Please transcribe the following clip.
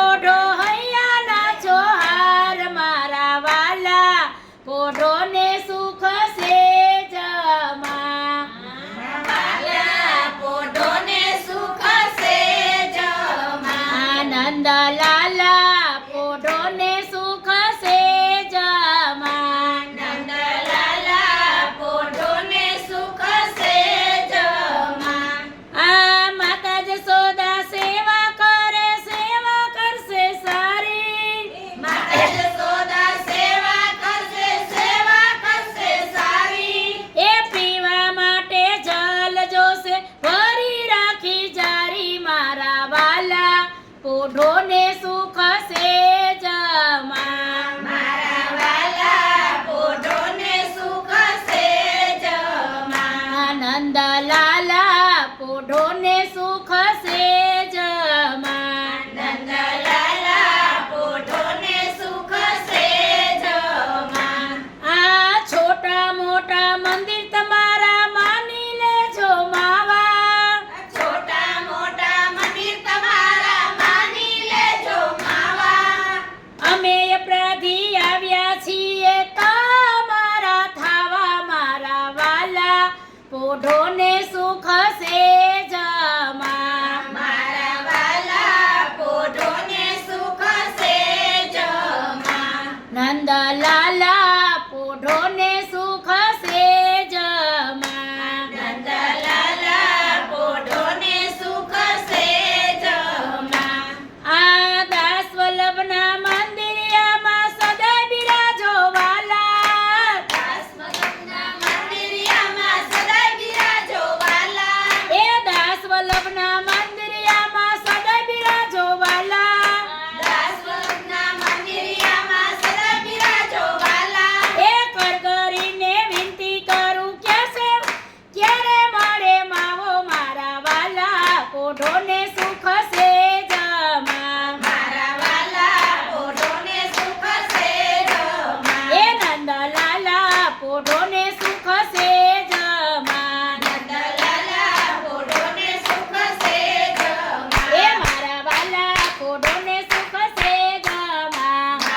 પોઢો હૈયાના ચોહાર મારા વાલા પોઢોને સુખ સેજમાં પોઢોને સુખ સેજમાં નંદલાલા પોઢોને સુખ સેજમાં નંદલાલા પોઢોને સુખ સેજમાં આ માતા જશોદા સેવા કરે સેવા કરશે સારી માતા જશોદા સેવા કરશે સારી એ પીવા માટે જલ જોશે ભરી રાખી જારી મારા વાલા પોઢોને સુખ સેજમાં મારા વાલા પોઢોને સુખ સેજમાં નંદલાલા પોઢોને સુખ સેજમાં નંદલાલા પોઢોને સુખ સેજમાં આ છોટા મોટા મંદિર તમારા માની લેજો માવા છોટા મોટા મંદિર તમારા માની લેજો માવા અમે અપરાધી આવ્યા છીએ તમારા થાવા મારા વાલા પોઢોને સુખ સેજમાં મારા વાલા પોઢોને સુખ સેજમાં નંદલાલા પોઢોને સુખ સેજમાં નંદલાલા પોઢોને સુખ સેજમાં આ દાસ વલ્લભના મંદિરિયામાં સદાય બિરાજો વાલા દાસવલ્લભના મંદિરિયામાં સદાય બિરાજો વાલા એ દાસ વલ્લભના મંદિરિયામાં સદાય બિરાજો વાલા દાસવલ્લભના મંદિરિયામાં સદાય બિરાજો વાલા એ કરગરીને વિનંતી કરું ક્યારે મળે માવો મારા વાલા પોઢોને સુખ સેજમાં મારા વાલા પોઢોને સુખ સેજમાં એ નંદલાલા પોઢોને સુખ સેજમાં નંદલાલા પોઢોને સુખ સેજમાં એ મારા વાલા પોઢોને